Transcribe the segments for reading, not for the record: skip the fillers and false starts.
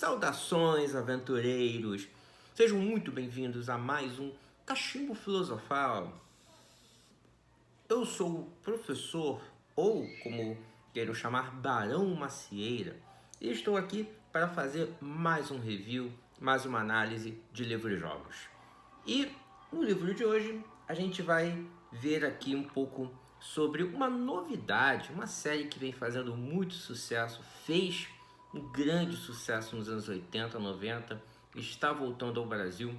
Saudações, aventureiros! Sejam muito bem-vindos a mais um Cachimbo Filosofal. Eu sou o professor, ou como queiram chamar, Barão Macieira, e estou aqui para fazer mais um review, mais uma análise de livros e jogos. E no livro de hoje a gente vai ver aqui um pouco sobre uma novidade, uma série que vem fazendo muito sucesso, fez um grande sucesso nos anos 80, 90, está voltando ao Brasil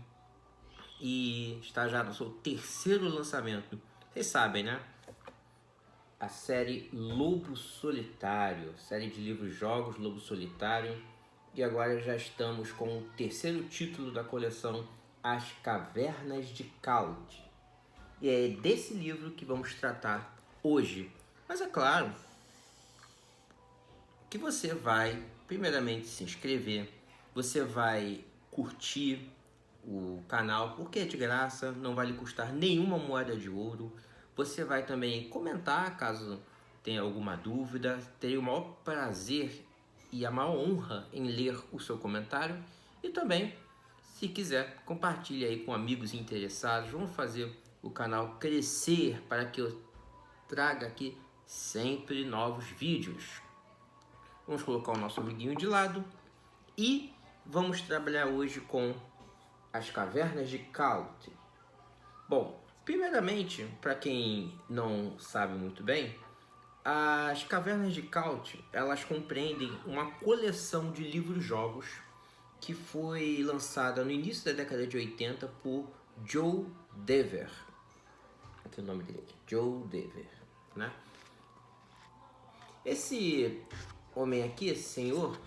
e está já no seu terceiro lançamento. Vocês sabem, né? A série Lobo Solitário, série de livros-jogos Lobo Solitário. E agora já estamos com o terceiro título da coleção As Cavernas de Khaut. E é desse livro que vamos tratar hoje. Mas é claro que você vai primeiramente se inscrever, você vai curtir o canal porque é de graça, não vai lhe custar nenhuma moeda de ouro. Você vai também comentar caso tenha alguma dúvida. Terei o maior prazer e a maior honra em ler o seu comentário. E também, se quiser, compartilhe aí com amigos interessados. Vamos fazer o canal crescer para que eu traga aqui sempre novos vídeos. Vamos colocar o nosso amiguinho de lado e vamos trabalhar hoje com As Cavernas de Khaut. Bom, primeiramente, para quem não sabe muito bem, as Cavernas de Khaut, elas compreendem uma coleção de livros-jogos que foi lançada no início da década de 80 por Joe Dever. Aqui é o nome dele, Joe Dever, né? Esse homem aqui, esse senhor,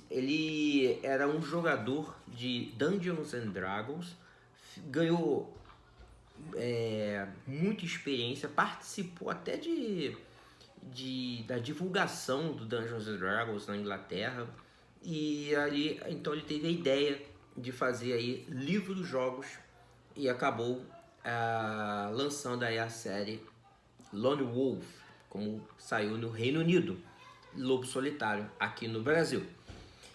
ele era um jogador de Dungeons and Dragons, ganhou muita experiência, participou até da divulgação do Dungeons and Dragons na Inglaterra, e ali então ele teve a ideia de fazer aí livros-jogos e acabou lançando aí a série Lone Wolf, como saiu no Reino Unido, Lobo Solitário aqui no Brasil.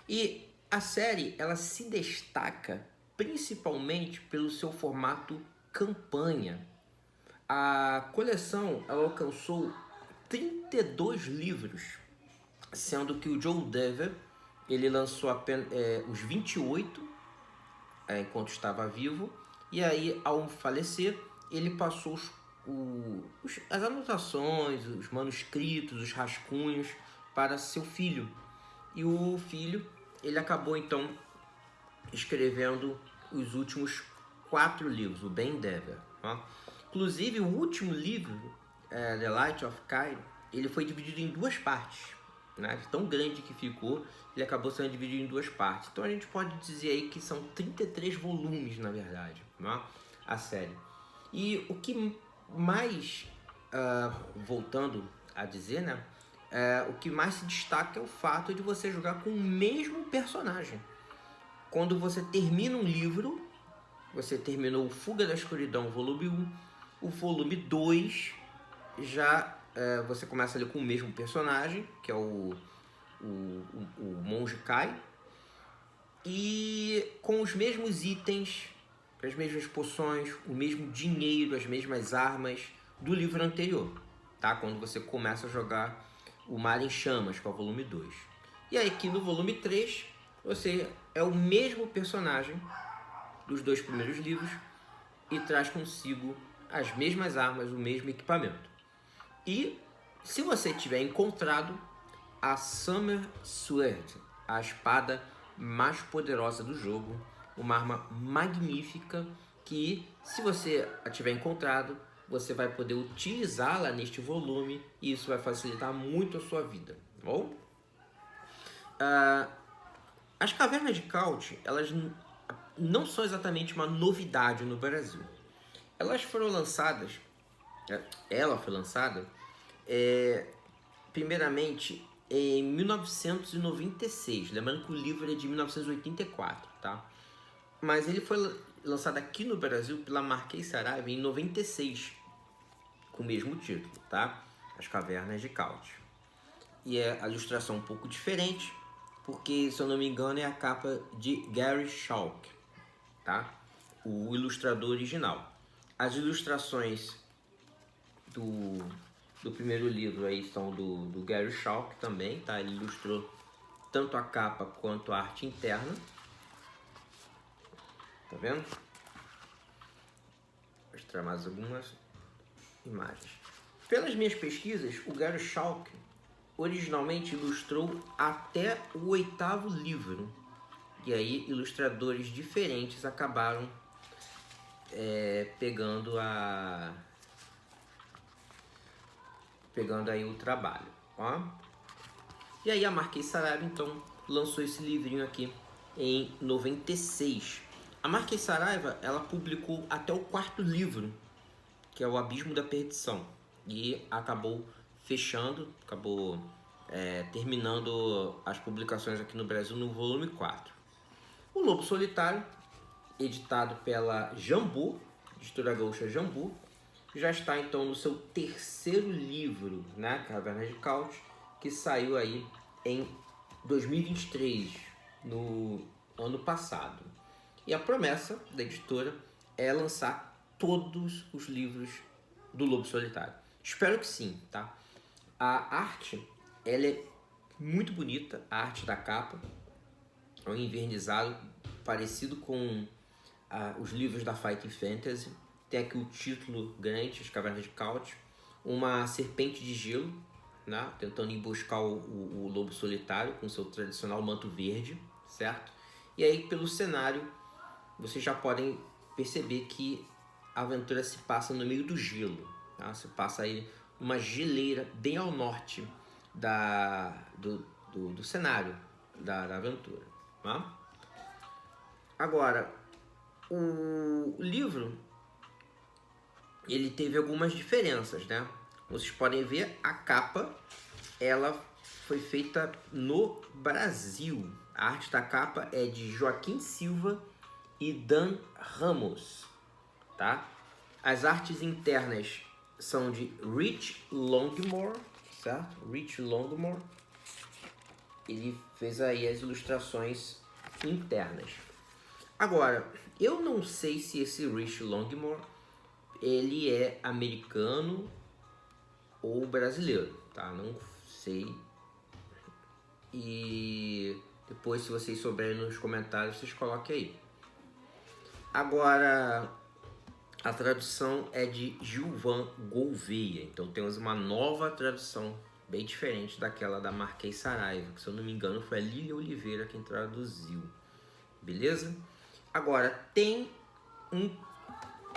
E a série ela se destaca principalmente pelo seu formato campanha. A coleção ela alcançou 32 livros, sendo que o Joe Dever ele lançou apenas os 28 enquanto estava vivo, e aí ao falecer ele passou as anotações, os manuscritos, os rascunhos para seu filho. E o filho, ele acabou então escrevendo os últimos 4 livros, o Ben Dever. Tá? Inclusive o último livro, The Light of Kai, ele foi dividido em 2 partes. Né? Tão grande que ficou, ele acabou sendo dividido em 2 partes. Então a gente pode dizer aí que são 33 volumes, na verdade, né? A série. E o que mais, voltando a dizer, né? O que mais se destaca é o fato de você jogar com o mesmo personagem. Quando você termina um livro, você terminou Fuga da Escuridão, volume 1, o volume 2, já você começa ali com o mesmo personagem, que é o Monge Kai, e com os mesmos itens, as mesmas poções, o mesmo dinheiro, as mesmas armas do livro anterior, tá? Quando você começa a jogar o Mar em Chamas, que é o volume 2. E aí aqui no volume 3, você é o mesmo personagem dos 2 primeiros livros e traz consigo as mesmas armas, o mesmo equipamento. E se você tiver encontrado a Summer Sword, a espada mais poderosa do jogo, uma arma magnífica que, se você a tiver encontrado, você vai poder utilizá-la neste volume e isso vai facilitar muito a sua vida, tá bom? As Cavernas de Khaut, elas não são exatamente uma novidade no Brasil. Elas foram lançadas, ela foi lançada, primeiramente em 1996, lembrando que o livro é de 1984, tá? Mas ele foi lançado aqui no Brasil pela Marquês Saraiva em 96, com o mesmo título, tá? As Cavernas de Khaut. E é a ilustração um pouco diferente, porque, se eu não me engano, é a capa de Gary Chalk, tá? O ilustrador original. As ilustrações do primeiro livro aí são do Gary Chalk também, tá? Ele ilustrou tanto a capa quanto a arte interna. Tá vendo? Vou mostrar mais algumas imagens. Pelas minhas pesquisas, o Gary Chalk originalmente ilustrou até o 8º livro. E aí ilustradores diferentes acabaram pegando aí o trabalho, ó. E aí a Marquês Saraiva então lançou esse livrinho aqui em 96. A Marquês Saraiva, ela publicou até o 4º livro, que é o Abismo da Perdição, e acabou fechando, terminando as publicações aqui no Brasil no volume 4. O Lobo Solitário, editado pela Jambu, editora gaúcha Jambu, já está então no seu 3º livro, né, Caverna de Caute, que saiu aí em 2023, no ano passado. E a promessa da editora é lançar todos os livros do Lobo Solitário. Espero que sim, tá? A arte, ela é muito bonita, a arte da capa. É um envernizado parecido com os livros da Fighting Fantasy. Tem aqui o título grande, As Cavernas de Caute. Uma serpente de gelo, né? Tentando ir buscar o lobo solitário com seu tradicional manto verde, certo? E aí, pelo cenário, vocês já podem perceber que a aventura se passa no meio do gelo, tá? Se passa aí numa geleira bem ao norte do cenário da aventura, tá? Agora, o livro, ele teve algumas diferenças, né? Vocês podem ver, a capa, ela foi feita no Brasil. A arte da capa é de Joaquim Silva e Dan Ramos, tá? As artes internas são de Rich Longmore, certo? Rich Longmore. Ele fez aí as ilustrações internas. Agora, eu não sei se esse Rich Longmore, ele é americano ou brasileiro, tá? Não sei. E depois, se vocês souberem nos comentários, vocês coloquem aí. Agora, a tradução é de Gilvan Gouveia. Então temos uma nova tradução, bem diferente daquela da Marquês Saraiva, que, se eu não me engano, foi a Lília Oliveira quem traduziu. Beleza? Agora, tem um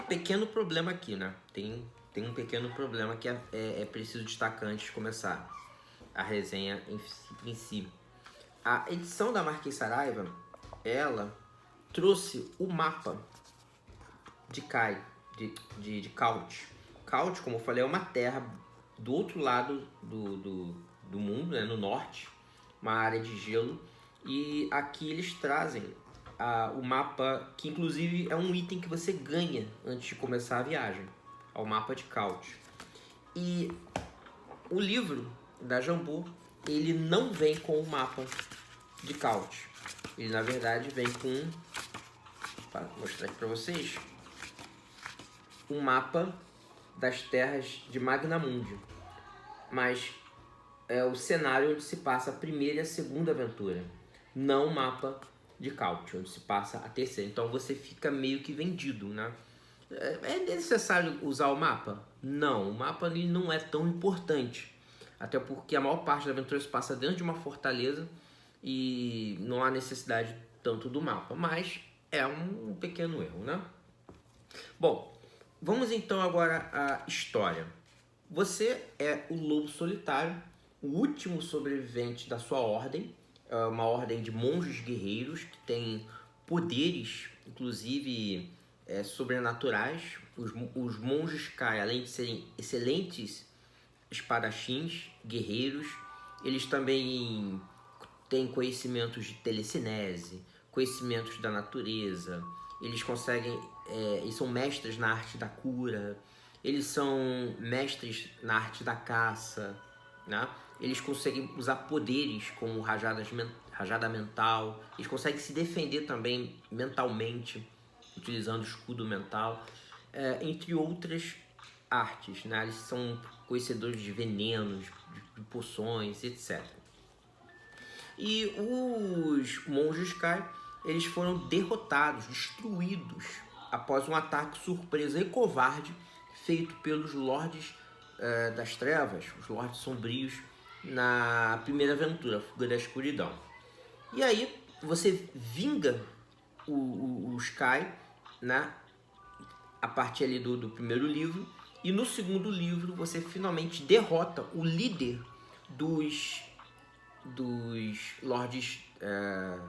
pequeno problema aqui, né? Tem um pequeno problema que é preciso destacar antes de começar a resenha em si. A edição da Marquês Saraiva, ela trouxe o mapa de Caute. Caute, como eu falei, é uma terra do outro lado do mundo, né? No norte, uma área de gelo. E aqui eles trazem o mapa, que inclusive é um item que você ganha antes de começar a viagem, ao mapa de Caute. E o livro da Jambu, ele não vem com o mapa de Caute. Ele, na verdade, vem com, para mostrar aqui para vocês, um mapa das terras de Magnamundi. Mas é o cenário onde se passa a primeira e a segunda aventura, não o mapa de Caute, onde se passa a terceira. Então você fica meio que vendido, né? É necessário usar o mapa? Não, o mapa ele não é tão importante. Até porque a maior parte da aventura se passa dentro de uma fortaleza e não há necessidade tanto do mapa. Mas é um pequeno erro, né? Bom, vamos então agora à história. Você é o lobo solitário, o último sobrevivente da sua ordem. É uma ordem de monges guerreiros que tem poderes, inclusive sobrenaturais. Os monges Kai, além de serem excelentes espadachins, guerreiros, eles também têm conhecimentos de telecinese, conhecimentos da natureza. Eles conseguem, eles são mestres na arte da cura, eles são mestres na arte da caça, né? eles conseguem usar poderes como rajada mental, eles conseguem se defender também mentalmente, utilizando escudo mental, entre outras artes, né? Eles são conhecedores de venenos, de poções, etc. E os monges Kai, eles foram derrotados, destruídos, após um ataque surpresa e covarde feito pelos Lordes das Trevas, os Lordes Sombrios, na primeira aventura, Fuga da Escuridão. E aí você vinga os Kai, né, a partir ali do primeiro livro, e no segundo livro você finalmente derrota o líder dos Lordes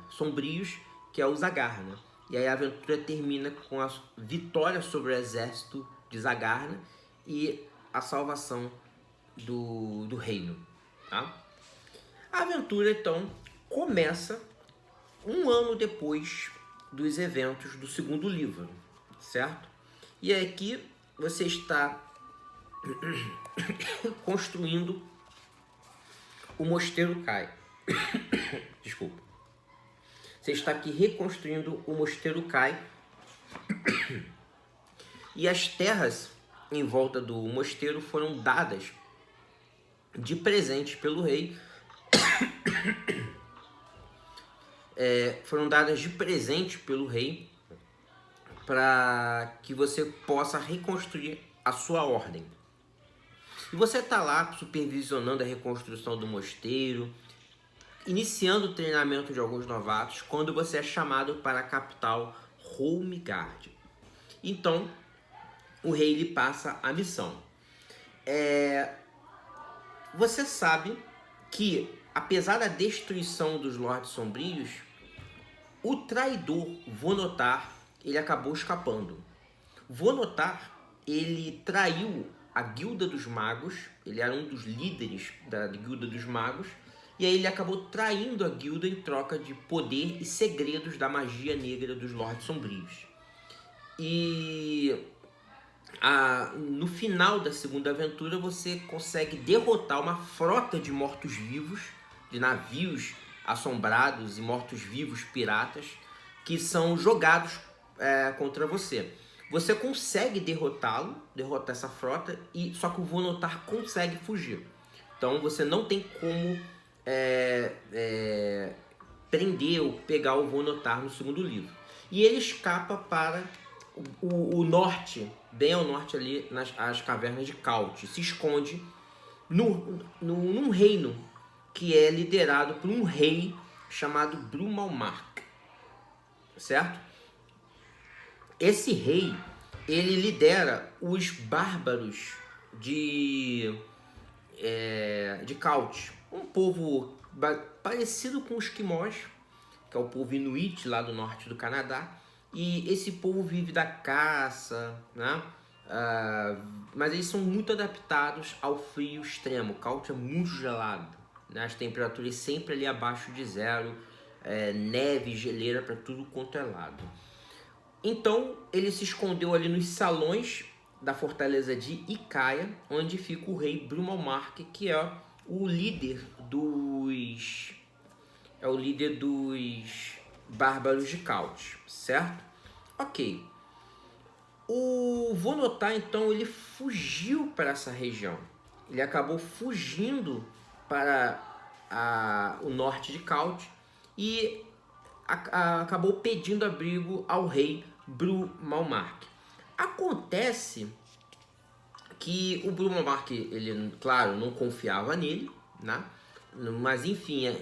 Sombrios, que é o Zagarna. E aí a aventura termina com a vitória sobre o exército de Zagarna e a salvação do reino. Tá? A aventura então começa um ano depois dos eventos do segundo livro, certo? E aqui você está construindo o Mosteiro Kai. Desculpa. Você está aqui reconstruindo o Mosteiro Kai. E as terras em volta do mosteiro foram dadas de presente pelo rei. Foram dadas de presente pelo rei para que você possa reconstruir a sua ordem. E você está lá supervisionando a reconstrução do mosteiro, iniciando o treinamento de alguns novatos, quando você é chamado para a capital Holmgard. Então, o rei lhe passa a missão. Você sabe que, apesar da destruição dos Lordes Sombrios, o traidor Vonotar, ele acabou escapando. Vonotar, ele traiu a Guilda dos Magos, ele era um dos líderes da Guilda dos Magos, e aí ele acabou traindo a guilda em troca de poder e segredos da magia negra dos Lordes Sombrios. E no final da segunda aventura você consegue derrotar uma frota de mortos-vivos, de navios assombrados e mortos-vivos piratas, que são jogados contra você. Você consegue derrotar essa frota, só que o Vonotar consegue fugir. Então você não tem como prender ou pegar o Vonotar no segundo livro. E ele escapa para o norte, bem ao norte ali, nas cavernas de Caute. Se esconde num reino que é liderado por um rei chamado Brumalmark, certo? Esse rei, ele lidera os bárbaros de Caute, um povo parecido com os Esquimós, que é o povo Inuit lá do norte do Canadá. E esse povo vive da caça, né? Mas eles são muito adaptados ao frio extremo. Caute é muito gelado, né? As temperaturas sempre ali abaixo de zero, neve, geleira para tudo quanto é lado. Então ele se escondeu ali nos salões da fortaleza de Icaia, onde fica o rei Brumalmark, que é o líder dos bárbaros de Caute, certo? Ok. O Vonotar, então, ele fugiu para essa região. Ele acabou fugindo para o norte de Caute e acabou pedindo abrigo ao rei Brumalmark. Acontece que o Brumalmark, ele, claro, não confiava nele, né? Mas, enfim,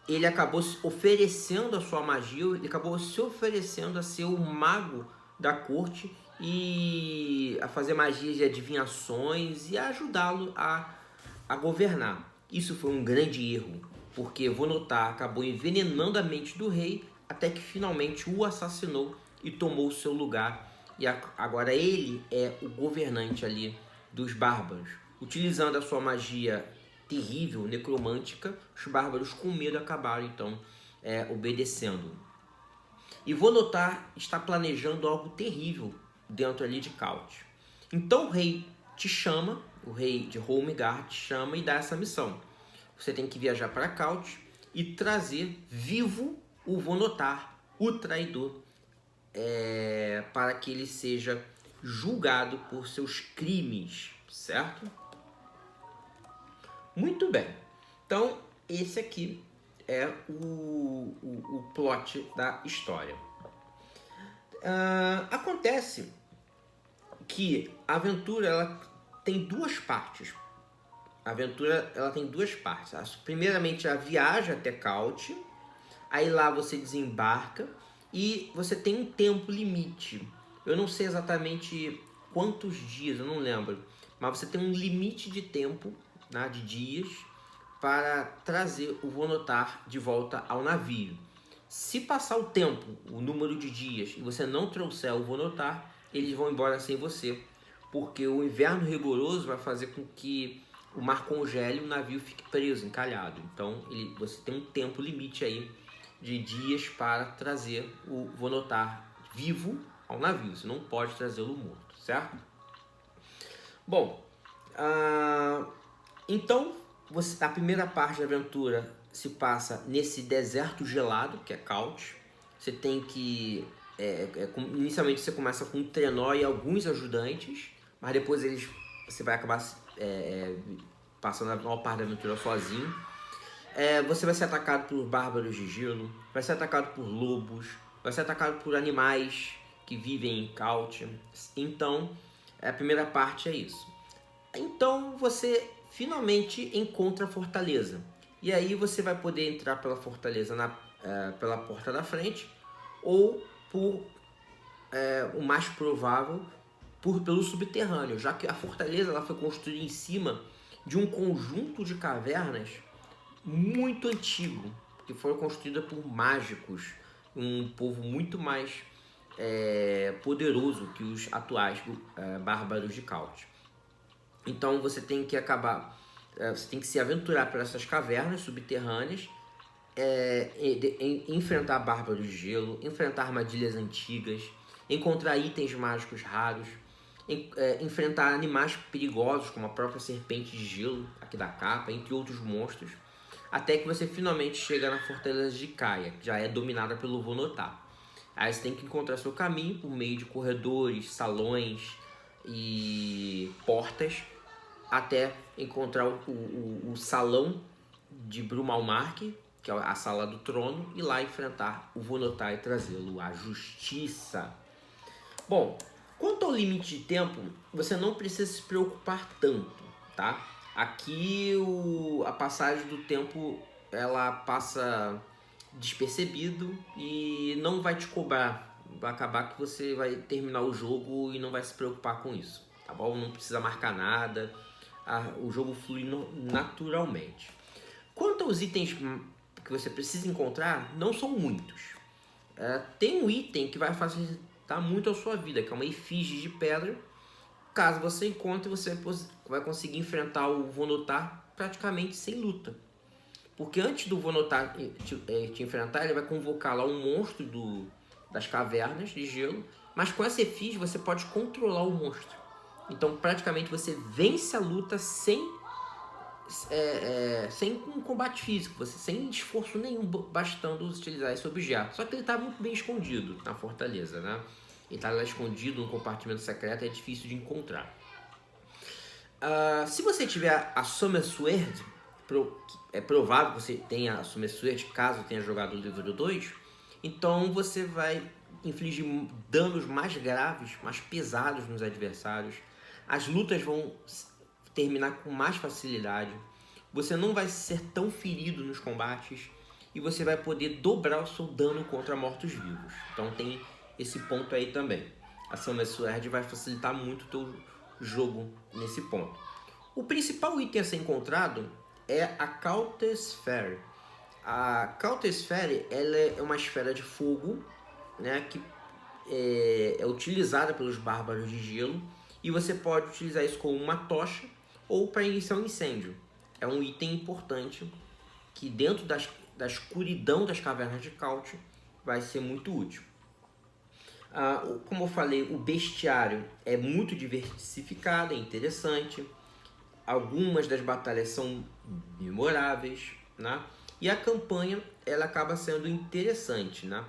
ele acabou oferecendo a sua magia, ele acabou se oferecendo a ser o mago da corte e a fazer magias de adivinhações e a ajudá-lo a governar. Isso foi um grande erro, porque Vonotar acabou envenenando a mente do rei até que finalmente o assassinou e tomou o seu lugar. E agora ele é o governante ali dos bárbaros. Utilizando a sua magia terrível, necromântica, os bárbaros com medo acabaram então obedecendo. E Vonotar está planejando algo terrível dentro ali de Caute. Então o rei te chama, o rei de Holmgard, chama e dá essa missão. Você tem que viajar para Caute e trazer vivo o Vonotar, o traidor, para que ele seja julgado por seus crimes, certo? Muito bem. Então, esse aqui é o plot da história. Acontece que a aventura ela tem duas partes. A aventura ela tem duas partes. Primeiramente, a viagem até Caute. Aí lá você desembarca e você tem um tempo limite. Eu não sei exatamente quantos dias, eu não lembro. Mas você tem um limite de tempo, né, de dias, para trazer o Vonotar de volta ao navio. Se passar o tempo, o número de dias, e você não trouxer o Vonotar, eles vão embora sem você. Porque o inverno rigoroso vai fazer com que o mar congele e o navio fique preso, encalhado. Então você tem um tempo limite aí de dias para trazer o Vonotar vivo ao navio. Você não pode trazê-lo morto, certo? Bom, então a primeira parte da aventura se passa nesse deserto gelado, que é Caute. Você tem que... inicialmente você começa com um trenó e alguns ajudantes, mas depois você vai acabar passando a maior parte da aventura sozinho. Você vai ser atacado por bárbaros de gelo, vai ser atacado por lobos, vai ser atacado por animais que vivem em Caute. Então, a primeira parte é isso. Então, você finalmente encontra a fortaleza. E aí você vai poder entrar pela fortaleza pela porta da frente ou por o mais provável pelo subterrâneo, já que a fortaleza ela foi construída em cima de um conjunto de cavernas muito antigo, que foi construída por mágicos, um povo muito mais poderoso que os atuais bárbaros de Caute. Então você tem que você tem que se aventurar por essas cavernas subterrâneas, enfrentar bárbaros de gelo, enfrentar armadilhas antigas, encontrar itens mágicos raros, enfrentar animais perigosos como a própria serpente de gelo aqui da capa, entre outros monstros, até que você finalmente chega na fortaleza de Caia, que já é dominada pelo Vonotar. Aí você tem que encontrar seu caminho por meio de corredores, salões e portas, até encontrar o salão de Brumalmark, que é a sala do trono, e lá enfrentar o Vonotar e trazê-lo à justiça. Bom, quanto ao limite de tempo, você não precisa se preocupar tanto, tá? Aqui a passagem do tempo ela passa despercebido e não vai te cobrar. Vai acabar que você vai terminar o jogo e não vai se preocupar com isso, tá bom? Não precisa marcar nada, o jogo flui naturalmente. Quanto aos itens que você precisa encontrar, não são muitos. Tem um item que vai facilitar muito a sua vida, que é uma efígie de pedra. Caso você encontre, você vai conseguir enfrentar o Vonotar praticamente sem luta. Porque antes do Vonotar te enfrentar, ele vai convocar lá um monstro das cavernas de gelo. Mas com essa efígie você pode controlar o monstro. Então praticamente você vence a luta sem um combate físico, sem esforço nenhum, bastando utilizar esse objeto. Só que ele está muito bem escondido na fortaleza, né? Ele está lá escondido num compartimento secreto, é difícil de encontrar. Se você tiver a Summer Sword, é provável que você tenha a Summer Sword, caso tenha jogado o livro 2, então você vai infligir danos mais graves, mais pesados nos adversários. As lutas vão terminar com mais facilidade. Você não vai ser tão ferido nos combates e você vai poder dobrar o seu dano contra mortos-vivos. Então tem esse ponto aí também. A Summer Sword vai facilitar muito o teu jogo nesse ponto. O principal item a ser encontrado é a Caute Sphere. A Caute Sphere ela é uma esfera de fogo, né, que é utilizada pelos bárbaros de gelo, e você pode utilizar isso como uma tocha ou para iniciar um incêndio. É um item importante que dentro da escuridão das cavernas de Caute vai ser muito útil. Como eu falei, o bestiário é muito diversificado, é interessante. algumas das batalhas são memoráveis, né? E a campanha ela acaba sendo interessante, né?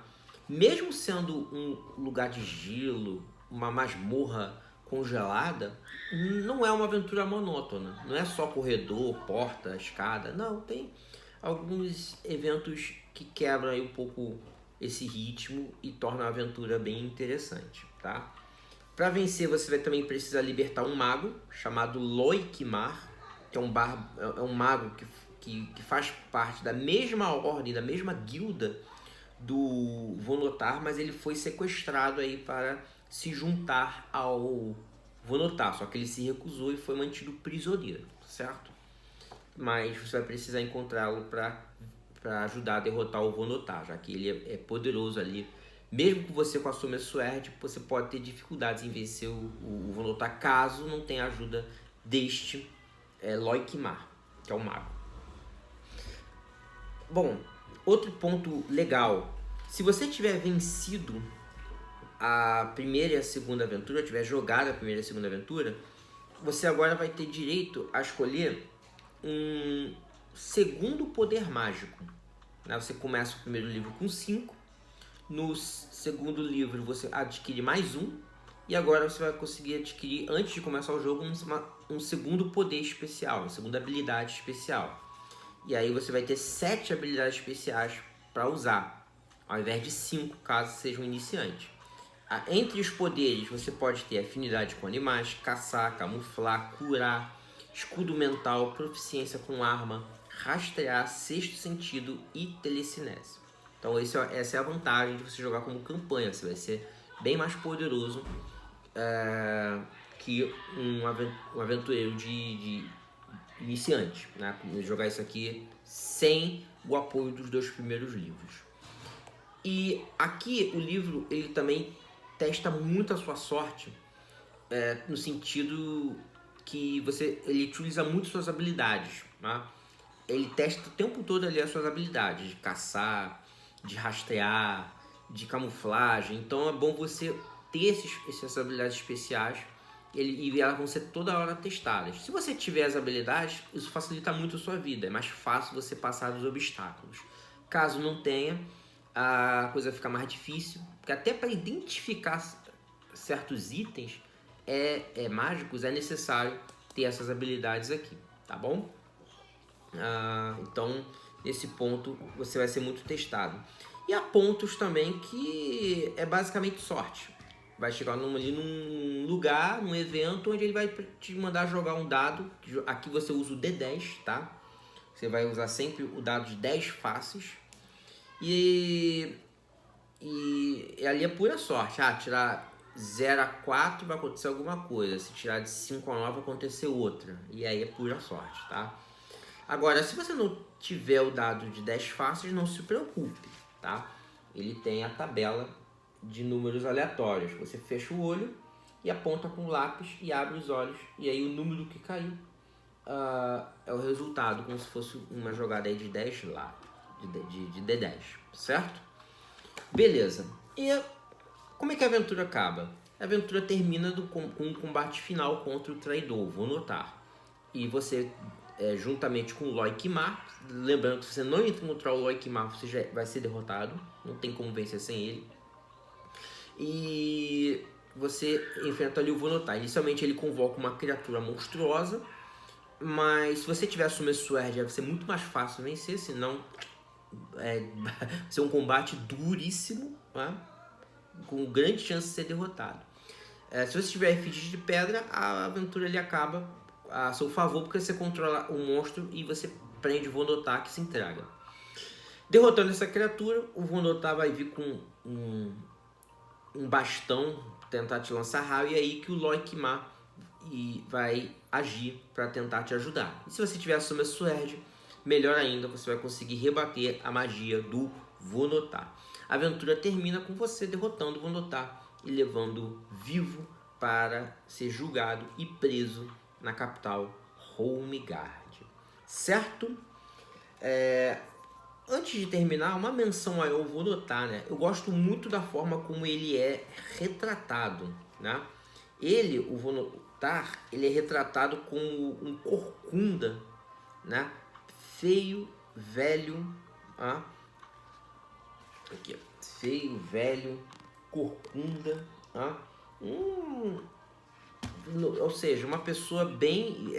Mesmo sendo um lugar de gelo, uma masmorra congelada, não é uma aventura monótona. Não é só corredor, porta, escada. Não, tem alguns eventos que quebram aí um pouco esse ritmo e tornam a aventura bem interessante, tá? Para vencer, você vai também precisar libertar um mago chamado Loikmar, que é um mago que faz parte da mesma ordem, da mesma guilda do Vonotar, mas ele foi sequestrado aí para se juntar ao Vonotar, só que ele se recusou e foi mantido prisioneiro, certo? Mas você vai precisar encontrá-lo para ajudar a derrotar o Vonotar, já que ele é poderoso ali. Mesmo que você com a Summer Sword, você pode ter dificuldades em vencer o Vonotar caso não tenha ajuda deste Loikmar, que é o mago. Bom, outro ponto legal, se você tiver vencido a primeira e a segunda aventura, tiver jogado a primeira e a segunda aventura, você agora vai ter direito a escolher um segundo poder mágico. Você começa o primeiro livro com 5, no segundo livro você adquire mais um, e agora você vai conseguir adquirir, antes de começar o jogo, um segundo poder especial, uma segunda habilidade especial. E aí você vai ter 7 habilidades especiais para usar, ao invés de 5, caso seja um iniciante. Entre os poderes, você pode ter afinidade com animais, caçar, camuflar, curar, escudo mental, proficiência com arma, rastrear, sexto sentido e telecinese. Então essa é a vantagem de você jogar como campanha. Você vai ser bem mais poderoso que um aventureiro de iniciante, né? Jogar isso aqui sem o apoio dos 2 primeiros livros. E aqui o livro ele também testa muito a sua sorte, no sentido que ele utiliza muito suas habilidades, né? Ele testa o tempo todo ali as suas habilidades de caçar, de rastrear, de camuflagem. Então é bom você ter essas habilidades especiais e elas vão ser toda hora testadas. Se você tiver as habilidades, isso facilita muito a sua vida. É mais fácil você passar dos obstáculos. Caso não tenha, a coisa fica mais difícil, porque até para identificar certos itens mágicos é necessário ter essas habilidades aqui, tá bom? Então, nesse ponto, você vai ser muito testado. E há pontos também que é basicamente sorte. Vai chegar ali num lugar, num evento, onde ele vai te mandar jogar um dado. Aqui você usa o D10, tá? Você vai usar sempre o dado de 10 faces. E ali é pura sorte. Tirar 0 a 4 vai acontecer alguma coisa. Se tirar de 5 a 9 vai acontecer outra. E aí é pura sorte, tá? Agora, se você não tiver o dado de 10 faces, não se preocupe, tá? Ele tem a tabela de números aleatórios. Você fecha o olho e aponta com o lápis e abre os olhos. E aí o número que caiu é o resultado, como se fosse uma jogada aí de 10 lá, de D10, certo? Beleza. E como é que a aventura acaba? A aventura termina com um combate final contra o traidor, vou notar. E você, juntamente com o Loikmar, lembrando que se você não encontrar o Loikmar, você já vai ser derrotado. Não tem como vencer sem ele. E você enfrenta ali o Vonotar. Inicialmente ele convoca uma criatura monstruosa, mas se você tiver a Summer Sword, vai ser muito mais fácil vencer, senão vai ser um combate duríssimo, tá? Com grande chance de ser derrotado. Se você tiver efígies de pedra, a aventura ali acaba a seu favor, porque você controla o monstro e você prende o Vonotar, que se entrega. Derrotando essa criatura, o Vonotar vai vir com um bastão, tentar te lançar raio, e é aí que o Loikmar vai agir para tentar te ajudar. E se você tiver a Summer Sword, melhor ainda, você vai conseguir rebater a magia do Vonotar. A aventura termina com você derrotando o Vonotar e levando vivo para ser julgado e preso na capital Holmgard. Certo? Antes de terminar, uma menção ao Vonotar, né? Eu gosto muito da forma como ele é retratado, né? Vonotar, ele é retratado como um corcunda, né? Feio, velho, aqui, ó. Feio, velho, corcunda, ou seja, uma pessoa bem,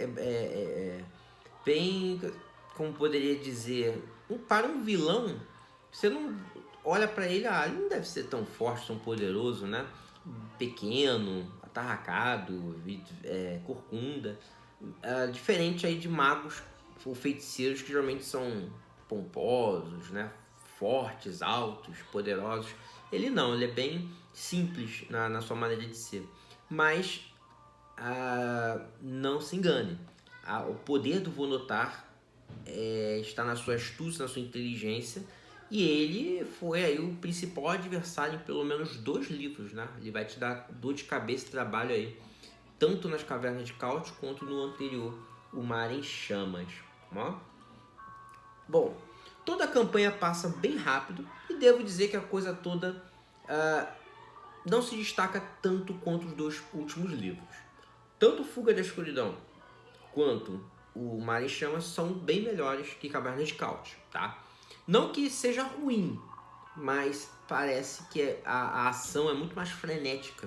como poderia dizer, para um vilão, você não olha para ele, ele não deve ser tão forte, tão poderoso, né? Pequeno, atarracado, corcunda, diferente aí de magos ou feiticeiros que geralmente são pomposos, né? Fortes, altos, poderosos. Ele não, ele é bem simples na sua maneira de ser, mas não se engane, o poder do Vonotar está na sua astúcia, na sua inteligência, e ele foi aí o principal adversário em pelo menos 2 livros, né? Ele vai te dar dor de cabeça e trabalho aí, tanto nas Cavernas de Caute quanto no anterior, o Mar em Chamas. Bom, toda a campanha passa bem rápido e devo dizer que a coisa toda não se destaca tanto quanto os 2 últimos livros. Tanto Fuga da Escuridão quanto o Mar em Chamas são bem melhores que Cavernas de Caute, tá? Não que seja ruim, mas parece que a ação é muito mais frenética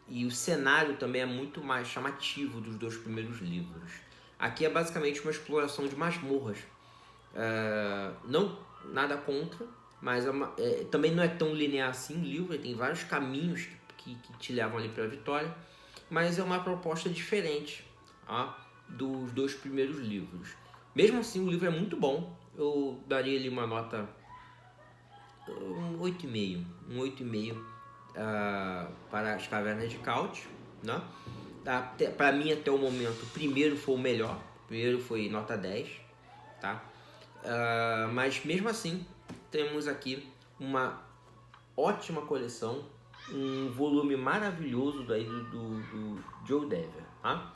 e o cenário também é muito mais chamativo dos 2 primeiros livros. Aqui é basicamente uma exploração de masmorras. Não nada contra, mas também não é tão linear assim o livro, tem vários caminhos que te levam ali para a vitória, mas é uma proposta diferente dos 2 primeiros livros. Mesmo assim, o livro é muito bom. Eu daria ele uma nota 8,5. Um 8,5 para as Cavernas de Caute, né? Para mim, até o momento, o primeiro foi o melhor. O primeiro foi nota 10, tá? Mas mesmo assim, temos aqui uma ótima coleção, um volume maravilhoso daí do Joe Dever, tá?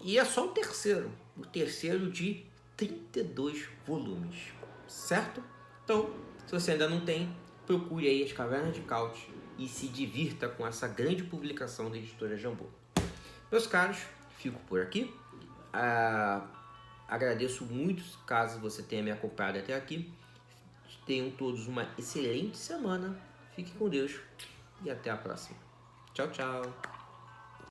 E é só o terceiro de 32 volumes, certo? Então, se você ainda não tem, procure aí as Cavernas de Caute e se divirta com essa grande publicação da editora Jambô. Meus caros, fico por aqui. Agradeço muito caso você tenha me acompanhado até aqui. Tenham todos uma excelente semana. Fiquem com Deus e até a próxima. Tchau, tchau.